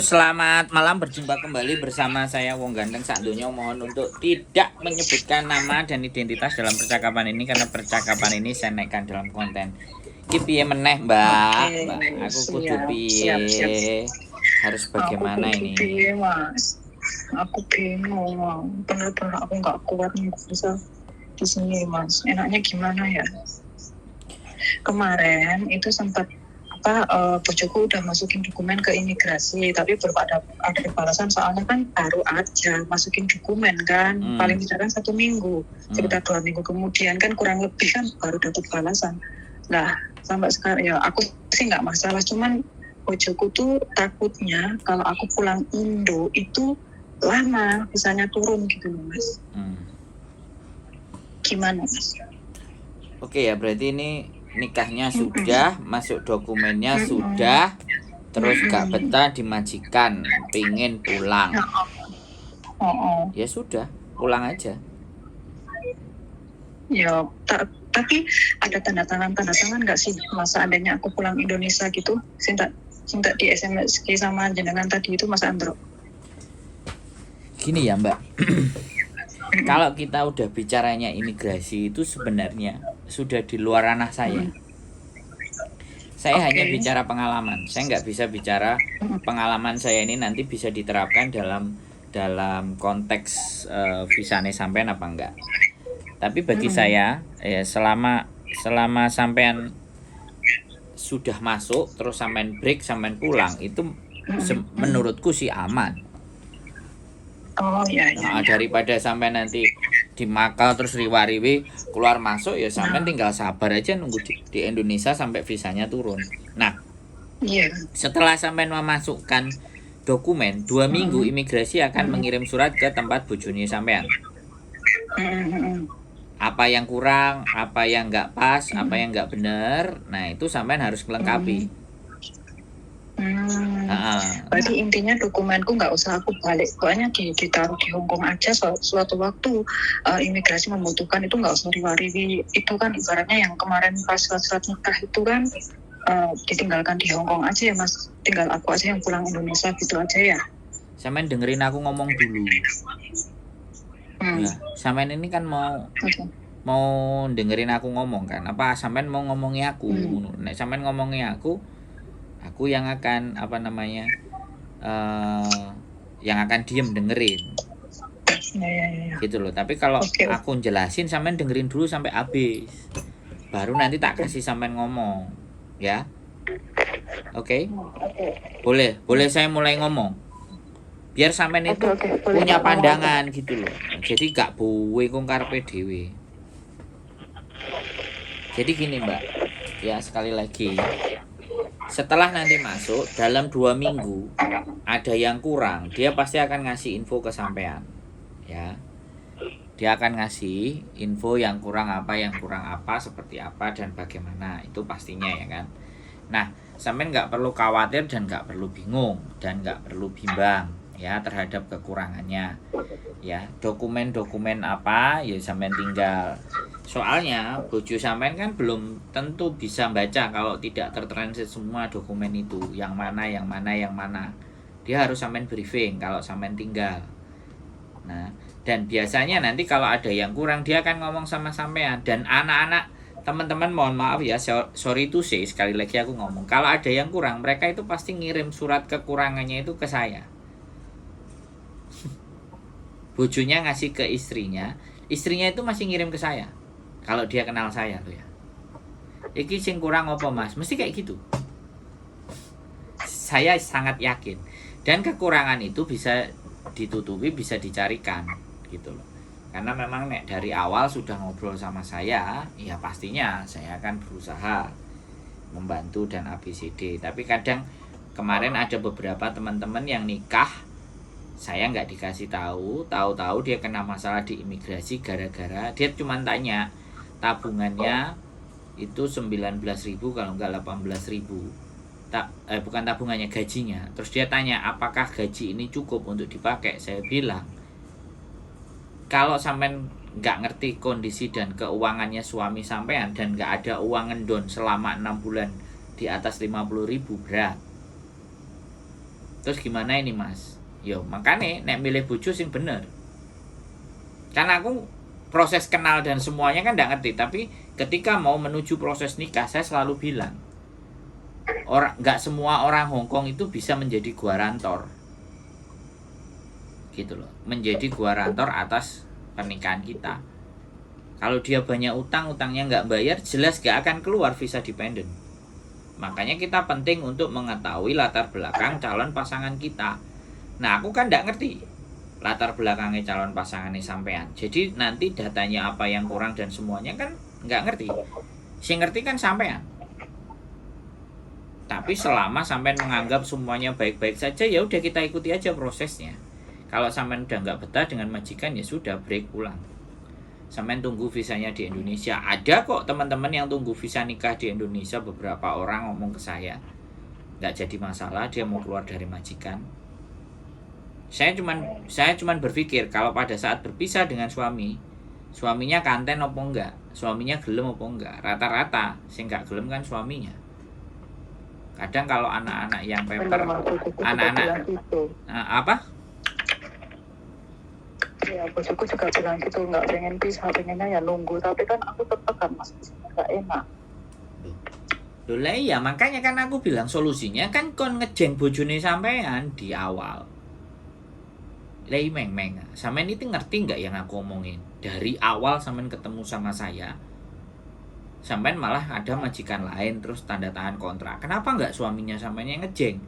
Selamat malam, berjumpa kembali bersama saya Wong Ganteng Sakdonya. Mohon untuk tidak menyebutkan nama dan identitas dalam percakapan ini karena percakapan ini saya naikkan dalam konten. Iki piye meneh, Mbak? Oke, Mbak, aku kudu siap, siap, siap. piye? Harus Aku bagaimana kudu ini? piye, Mas? Aku bingung, bener-bener aku nggak kuat nih bisa di sini, Mas. Enaknya gimana ya? Kemarin itu sempat bojoku udah masukin dokumen ke imigrasi, tapi belum ada balasan soalnya kan baru aja masukin dokumen kan, paling tidak kan 1 minggu, sekitar 2 minggu kemudian kan kurang lebih kan baru dapat balasan. Nah sampai sekarang ya aku sih nggak masalah, cuman bojoku tuh takutnya kalau aku pulang Indo itu lama bisanya turun gitu loh, Mas. Gimana, Mas? Oke ya, berarti ini nikahnya sudah, masuk dokumennya sudah, terus gak betah di majikan, pingin pulang. Ya sudah, pulang aja. Ya, tapi ada tanda tangan nggak sih masa adanya aku pulang Indonesia gitu? Cinta di SMS sama jenengan tadi itu, Mas Andro. Gini ya, Mbak. Kalau kita udah bicaranya imigrasi itu sebenarnya sudah di luar ranah saya. Saya hanya bicara pengalaman. Saya nggak bisa bicara pengalaman saya ini nanti bisa diterapkan dalam konteks visane sampean apa enggak. Tapi bagi saya ya selama sampean sudah masuk terus sampean break sampean pulang itu menurutku sih aman. Oh iya. Nah, daripada sampai nanti di Makau terus riwa-riwi keluar masuk ya sampai tinggal sabar aja nunggu di Indonesia sampai visanya turun. Nah, setelah sampai memasukkan dokumen 2 minggu imigrasi akan mengirim surat ke tempat bojone sampean. Apa yang kurang, apa yang nggak pas, apa yang nggak benar, nah itu sampean harus melengkapi. Berarti intinya dokumenku nggak usah aku balik, pokoknya ditaruh di Hongkong aja. Suatu waktu imigrasi membutuhkan itu nggak usah riwa-riwi. Itu kan ibaratnya yang kemarin pas surat nikah itu kan ditinggalkan di Hongkong aja ya, Mas. Tinggal aku aja yang pulang Indonesia gitu aja ya. Sampean dengerin aku ngomong dulu. Ya, sampean ini kan mau dengerin aku ngomong kan? Apa sampean mau ngomongi aku? Nek sampean ngomongi aku yang akan yang akan diem dengerin. Gitu loh. Tapi kalau aku jelasin sampean dengerin dulu sampai habis. Baru nanti tak kasih sampean ngomong, ya. Oke? Boleh saya mulai ngomong. Biar sampean itu punya pandangan gitu loh. Jadi gak buwe kong karepe dhewe. Jadi gini, Mbak. Ya, sekali lagi. Setelah nanti masuk dalam 2 minggu ada yang kurang, dia pasti akan ngasih info ke sampean. Ya. Dia akan ngasih info yang kurang apa, seperti apa dan bagaimana. Itu pastinya ya kan. Nah, sampean nggak perlu khawatir dan nggak perlu bingung dan nggak perlu bimbang ya terhadap kekurangannya. Ya, dokumen-dokumen apa ya sampean tinggal. Soalnya bojo sampean kan belum tentu bisa baca kalau tidak tertranslate semua dokumen itu, yang mana. Dia harus sampean briefing kalau sampean tinggal. Nah, dan biasanya nanti kalau ada yang kurang dia akan ngomong sama sampean. Dan anak-anak teman-teman mohon maaf ya, sorry to say, sekali lagi aku ngomong, kalau ada yang kurang mereka itu pasti ngirim surat kekurangannya itu ke saya. Bojonya ngasih ke istrinya itu masih ngirim ke saya. Kalau dia kenal saya tuh ya. Iki sing kurang apa Mas? Mesti kayak gitu. Saya sangat yakin. Dan kekurangan itu bisa ditutupi, bisa dicarikan gitu loh. Karena memang dari awal sudah ngobrol sama saya, ya pastinya saya akan berusaha membantu dan ABCD. Tapi kadang kemarin ada beberapa teman-teman yang nikah saya nggak dikasih tahu dia kena masalah di imigrasi gara-gara dia cuma tanya tabungannya itu 19.000 kalau nggak 18.000. Bukan tabungannya, gajinya. Terus dia tanya apakah gaji ini cukup untuk dipakai. Saya bilang kalau sampean nggak ngerti kondisi dan keuangannya suami sampean dan nggak ada uang ngendon selama 6 bulan di atas 50.000 berat. Terus gimana ini Mas? Yo makanya nek milih bojo sing bener. Karena aku proses kenal dan semuanya kan nggak ngerti, tapi ketika mau menuju proses nikah saya selalu bilang nggak semua orang Hongkong itu bisa menjadi guarantor, gitu loh, menjadi guarantor atas pernikahan kita. Kalau dia banyak utangnya nggak bayar, jelas nggak akan keluar visa dependent. Makanya kita penting untuk mengetahui latar belakang calon pasangan kita. Nah aku kan nggak ngerti latar belakangnya calon pasangannya sampean. Jadi nanti datanya apa yang kurang dan semuanya kan nggak ngerti. Si ngerti kan sampean. Tapi selama sampean menganggap semuanya baik-baik saja, ya udah kita ikuti aja prosesnya. Kalau sampean udah nggak betah dengan majikan, ya sudah break pulang. Sampean tunggu visanya di Indonesia. Ada kok teman-teman yang tunggu visa nikah di Indonesia, beberapa orang ngomong ke saya nggak jadi masalah, dia mau keluar dari majikan. Saya cuman berpikir kalau pada saat berpisah dengan suaminya kanten apa enggak, suaminya gelem apa enggak. Rata-rata sing nggak gelem kan suaminya. Kadang kalau anak-anak yang paper, anak-anak apa? Ya, bosku juga bilang gitu, nggak pengen pisah, pengennya ya nunggu. Tapi kan aku tetap kan masih nggak enak. Loh lah iya, makanya kan aku bilang solusinya kan kon ngejeng bojone sampean di awal. Lah meng-meng, sampean itu ngerti nggak yang aku omongin? Dari awal sampean ketemu sama saya, sampean malah ada majikan lain terus tanda tangan kontrak. Kenapa nggak suaminya sampean yang ngejeng?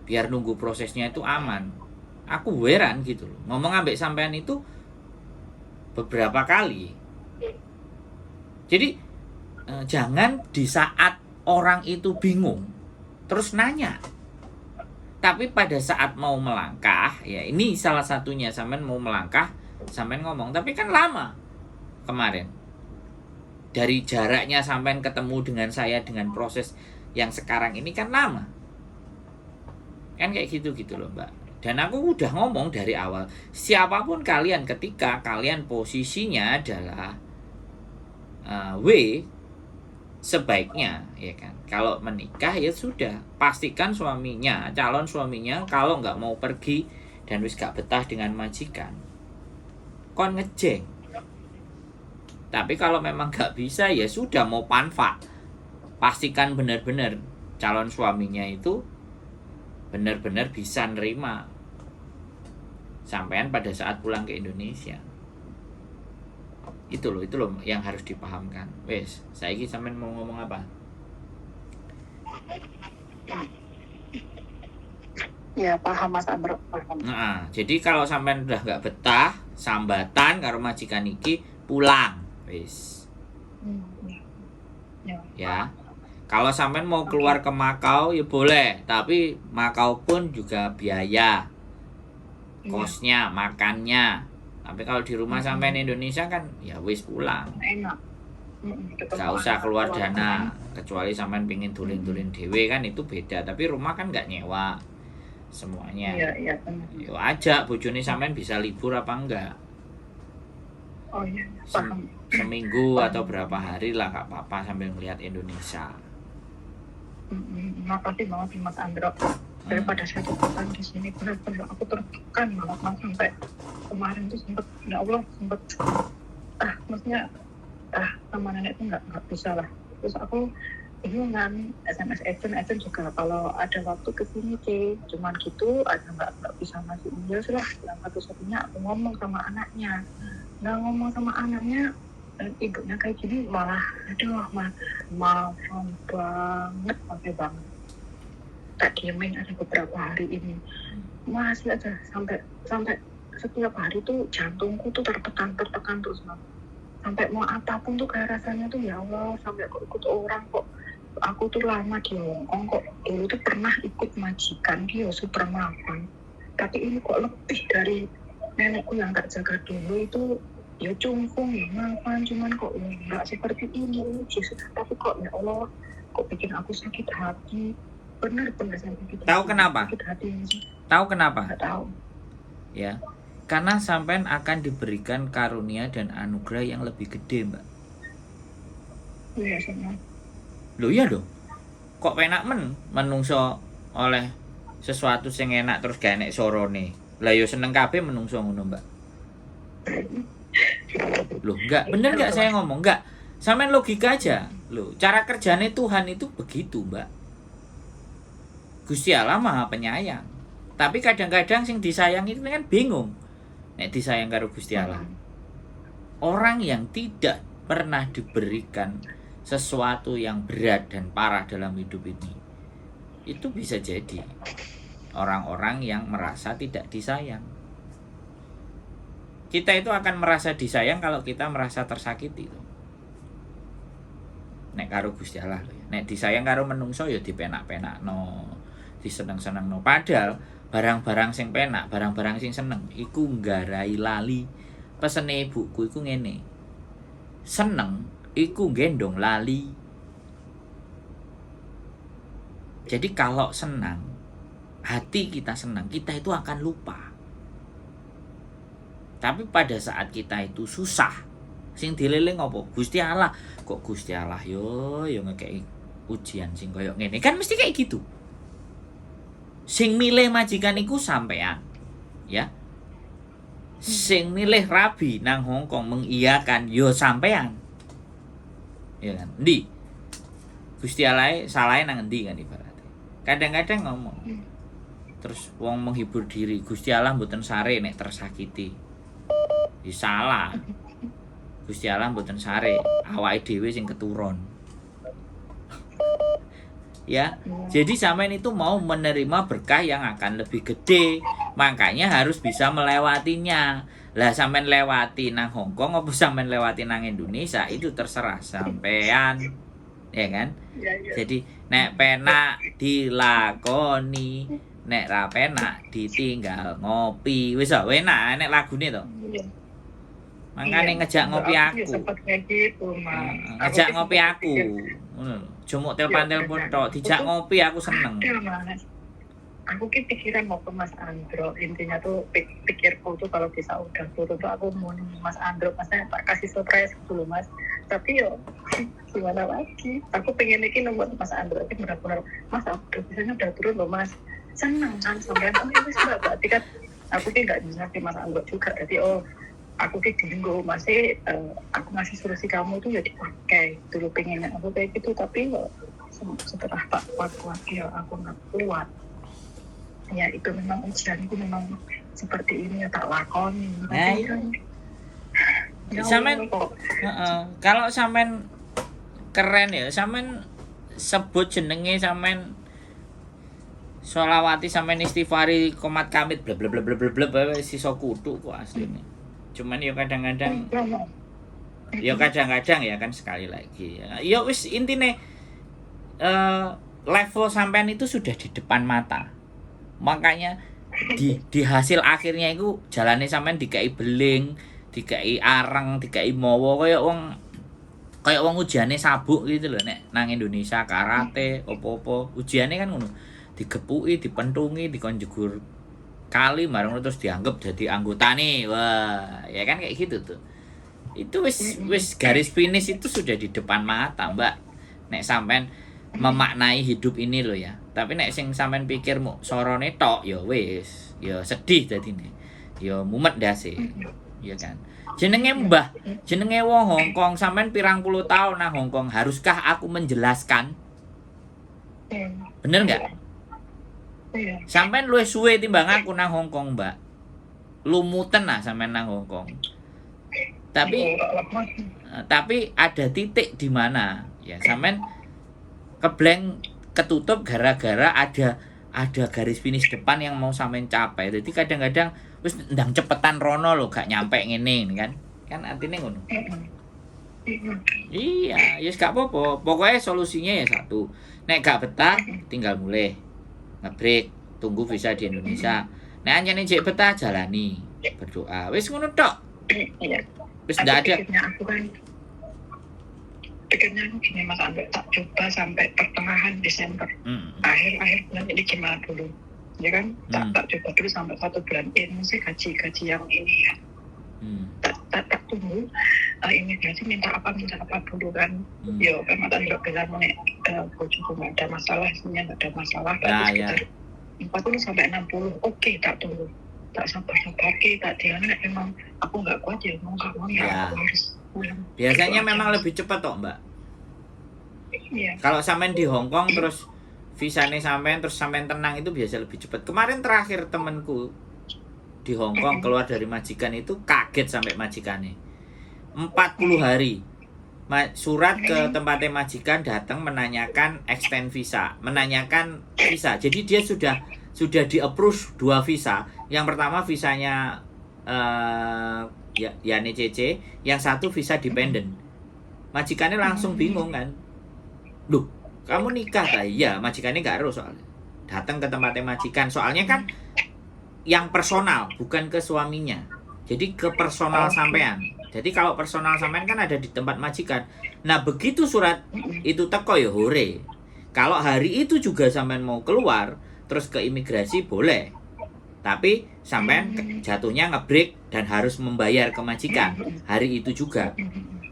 Biar nunggu prosesnya itu aman. Aku heran gitu loh. Ngomong ambek sampean itu beberapa kali. Jadi jangan di saat orang itu bingung terus nanya. Tapi pada saat mau melangkah, ya ini salah satunya, sampean mau melangkah, sampean ngomong, tapi kan lama kemarin. Dari jaraknya sampean ketemu dengan saya dengan proses yang sekarang ini kan lama. Kan kayak gitu loh, Mbak. Dan aku udah ngomong dari awal, siapapun kalian ketika kalian posisinya adalah sebaiknya ya kan, kalau menikah ya sudah pastikan calon suaminya kalau nggak mau pergi dan wis gak betah dengan majikan, kon ngejeng. Tapi kalau memang gak bisa ya sudah, mau panfa, pastikan benar-benar calon suaminya itu benar-benar bisa nerima sampean pada saat pulang ke Indonesia. Itu loh yang harus dipahamkan. Wes, saiki sampean mau ngomong apa? Ya paham Mas Andro, paham. Nah, jadi kalau sampean udah nggak betah sambatan karo majikan iki, pulang. Wes. Ya. Kalau sampean mau keluar ke Makau ya boleh, tapi Makau pun juga biaya. Kosnya, makannya. Tapi kalau di rumah sampean Indonesia kan ya wis pulang. Enak. Gak usah keluar dana, kecuali sampean pingin tulin-tulin dewe kan itu beda. Tapi rumah kan nggak nyewa semuanya. Iya. Yo ajak bojone sampean bisa libur apa enggak? Oh iya, paham. Seminggu atau berapa hari lah gak apa-apa sambil melihat Indonesia. Makasih banget Mas Andro. Daripada saya tekan di sini, benar-benar aku tertekan banget Mas, sampai kemarin tuh sempet maksudnya sama nenek tuh nggak bisa lah. Terus aku bingungan, SMS Eden juga kalau ada waktu kesini cuman gitu ada nggak bisa ngasih email sih lah. Yang satu-satunya aku ngomong sama anaknya, dan ibunya kayak gini malah maaf banget, sampai banget tak diemin ada beberapa hari ini, masih aja sampai setiap hari tuh jantungku tuh tertekan terus Mas. Sampai mau apapun tuh kayak rasanya tuh ya Allah, sampai kok ikut orang, kok aku tuh lama di Hongkong, kok dulu tuh pernah ikut majikan dia super mapan, tapi ini kok lebih dari nenekku yang gak jaga dulu itu, ya cungkung ya mapan, cuman kok nggak seperti ini Yesus. Tapi kok ya Allah, kok bikin aku sakit hati, bener-bener sakit hati. Tahu kenapa? Sakit hati. Tahu kenapa? Nggak tahu. Ya, karena sampean akan diberikan karunia dan anugerah yang lebih gede, Mbak. Iya, sama. Loh iya dong. Kok penak menungso oleh sesuatu sing enak terus gak enek sorone. Lah yo seneng kabeh menungso ngono, Mbak. Loh, enggak, bener enggak saya ngomong? Enggak. Sampean logika aja. Loh, cara kerjanya Tuhan itu begitu, Mbak. Gusti Allah Maha Penyayang. Tapi kadang-kadang sing disayang itu kan bingung. Nek disayang karo Gusti Allah. Orang yang tidak pernah diberikan sesuatu yang berat dan parah dalam hidup ini, itu bisa jadi orang-orang yang merasa tidak disayang. Kita itu akan merasa disayang kalau kita merasa tersakiti loh. Nek karo Gusti Allah loh ya. Nek disayang karo menungso ya dipenak-penakno, diseneng-senengno. Padahal barang-barang sing penak, barang-barang sing seneng iku nggarai lali. Pesene ibuku iku ngene. Seneng iku gendong lali. Jadi kalau senang, hati kita senang, kita itu akan lupa. Tapi pada saat kita itu susah, sing dililing apa? Gusti Allah. Kok Gusti Allah yo ngekei ujian sing koyo ngene. Kan mesti kayak gitu. Sing milih majikan iku sampean. Ya. Sing milih rabi nang Hongkong mengiyakan yo sampean. Ya kan? Ndi? Gusti Allah salah nang endi kan ibaratnya. Kadang-kadang ngomong. Terus wong menghibur diri, Gusti Allah mboten sare nek tersakiti. Ya salah. Gusti Allah mboten sare, awake dhewe sing keturun. Ya, jadi sampean itu mau menerima berkah yang akan lebih gede, makanya harus bisa melewatinya. Lah sampean lewati nang Hongkong apa sampean lewati nang Indonesia itu terserah sampean. Ya kan? Jadi nek penak dilakoni, nek ra penak ditinggal ngopi. Wis enak nek lagune to. Makanya ngejak ngopi aku. Sempat kayak gitu, Mas. Ngejak ngopi aku. Cuma telepon tok, dijak ngopi aku seneng. Mas. Aku ki pikiran mau ke Mas Andro. Intinya tuh pikirku tuh kalau bisa udah turun tuh aku mau nih Mas Andro, Mas tak kasih surprise dulu Mas. Tapi yo gimana lagi? Aku pengen iki nomor Mas Andro iki benar-benar Mas aku biasanya udah turun loh Mas. Seneng kan sampai itu sudah berarti kan aku ki nggak bisa ke Mas Andro juga. Jadi aku kayak dulu masih aku ngasih solusi kamu tuh ya dipakai dulu pengennya aku kayak gitu tapi setelah tak kuat ya aku nggak kuat ya itu memang ujianku memang seperti ini ya tak lakoni sampean kalau sampean keren ya sampean sebut jenenge sampean sholawati sampean istighfari komat kamit bla bla bla bla bla sisa kutu kok asline. Cuman ya kadang-kadang ya kan sekali lagi ya wis intine level sampean itu sudah di depan mata. Makanya di hasil akhirnya itu jalane sampean dikai beling, dikai areng, dikai mawa kaya wong ujiane sabuk gitu loh nek nang Indonesia karate opo-opo ujiane kan ngono. Digepuki, dipentungi, dikon jegur kali marang terus dianggap jadi anggota nih. Wah, ya kan kayak gitu tuh. Itu wis garis finish itu sudah di depan mata, Mbak. Nek sampean memaknai hidup ini loh ya. Tapi nek sing sampean pikir mu sorone tok ya wis, ya sedih dadine. Ya mumet ndase. Ya kan. Jenenge Mbah, jenenge wong Hongkong sampean pirang puluh tahun nang Hongkong, haruskah aku menjelaskan? Bener enggak? Sampean luwih suwe timbang aku nang Hongkong, Mbak. Lumuten lah sampean nang Hongkong. Tapi ada titik di mana ya sampean kebleng ketutup gara-gara ada garis finish depan yang mau sampean capai. Jadi kadang-kadang wis ndang cepetan rono lho gak nyampe ngene kan. Kan artine ngono. Iya, ya gak apa-apa. Pokoknya solusinya ya satu. Nek gak betah tinggal mulai. Ngebreak, tunggu visa di Indonesia. Nek anjene jek betah jalani, berdoa. Wis ngono tok. Iya. Wis ndak ada. Pikirnya aku gini Mas Andro tak coba sampai pertengahan Desember. Akhir bulan ini gimana dulu? Ya kan? Tak coba dulu sampai 1 bulan ini sih gaji yang ini ya. Tak tunggu imigrasi minta apa dulu kan. Yo kan Mas Andro bilang nek bojoku enggak ada masalah, sebenarnya enggak ada masalah. Ya. 40 sampai 60. Oke, tak tunggu. Tak sabar-sabar, tak dianek emang aku nggak kuat ya, mau nggak mau ya, Ya. aku harus pulang. Biasanya Itu memang aja. lebih cepat toh Mbak. Iya. Kalau sampean di Hong Kong terus visanya sampean terus sampean tenang itu biasa lebih cepat. Kemarin terakhir temenku di Hong Kong keluar dari majikan itu kaget sampai majikannya. 40 hari. Surat ke tempatnya majikan datang menanyakan extend visa, menanyakan visa. Jadi dia sudah di approve 2 visa. Yang pertama visanya CC, yang satu visa dependent. Majikannya langsung bingung kan. Loh, kamu nikah tak? Iya, majikannya gak harus soalnya. Datang ke tempatnya majikan. Soalnya kan yang personal, bukan ke suaminya. Jadi ke personal sampean. Jadi kalau personal sampean kan ada di tempat majikan. Nah, begitu surat itu teko ya hore. Kalau hari itu juga sampean mau keluar, terus ke imigrasi boleh. Tapi sampean jatuhnya ngebreak dan harus membayar ke majikan hari itu juga.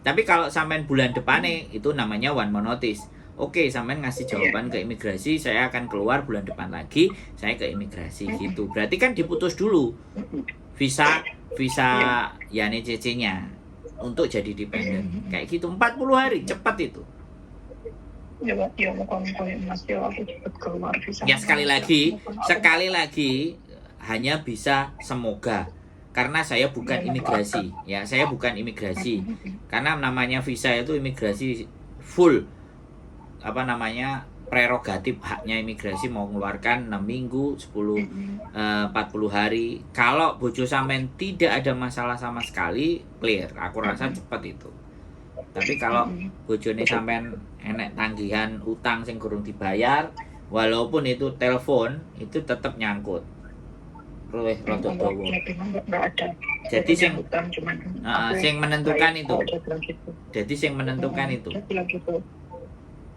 Tapi kalau sampean bulan depannya itu namanya one more notice. Oke, sampean ngasih jawaban ke imigrasi, saya akan keluar bulan depan lagi, saya ke imigrasi gitu. Berarti kan diputus dulu visa CC-nya untuk jadi dependent. Kayak gitu 40 hari, cepat itu. Ya, muka-muka Mas ya, aku cepet keluar visa. Ya sekali lagi hanya bisa semoga. Karena saya bukan imigrasi, ya saya bukan imigrasi. Karena namanya visa itu imigrasi full prerogatif haknya imigrasi mau mengeluarkan 6 minggu, 40 hari. Kalau bojo sampean tidak ada masalah sama sekali, clear. Aku rasa cepat itu. Tapi kalau bojone sampean enek tanggihan utang sing kurang dibayar, walaupun itu telepon, itu tetap nyangkut. Rada dawa. Jadi sing menentukan itu. Jadi sing menentukan itu.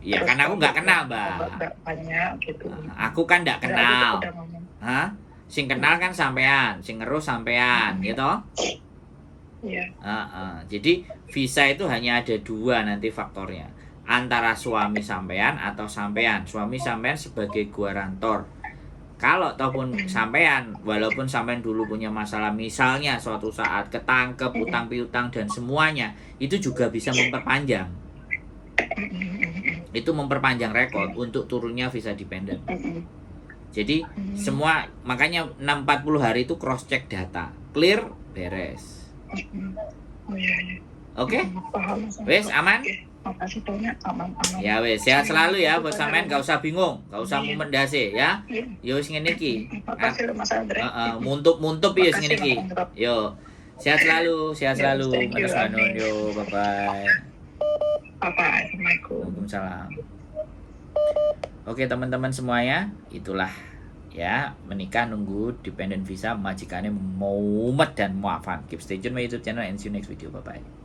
Ya karena aku nggak kenal, Mbak. Banyak gitu. Aku kan nggak kenal. Hah? Sing kenal kan sampean, sing ngerus sampean, gitu. Iya. Jadi visa itu hanya ada 2 nanti faktornya. Antara suami sampean atau sampean. Suami sampean sebagai guarantor. Kalau ataupun sampean, walaupun sampean dulu punya masalah, misalnya suatu saat ketangkep utang piutang dan semuanya, itu juga bisa memperpanjang. Itu memperpanjang rekod untuk turunnya visa dependent. Jadi semua, makanya 40 hari itu cross check data, clear, beres. Oke? Wes aman? Makasih banyak, aman. Ya wes, sehat selalu ya buat sampean, gak usah bingung, gak usah mumendase ya. Yo wis ngene iki. Makasih Mas Andre. Muntup ya ngene iki. Yo. Sehat selalu Mas Manun. Yo, bye bye. Assalamualaikum. Waalaikumsalam. Oke teman-teman semuanya, itulah ya, menikah nunggu dependent visa, majikannya mumet dan muafan. Keep stay tune my YouTube channel and see you next video. Bye bye.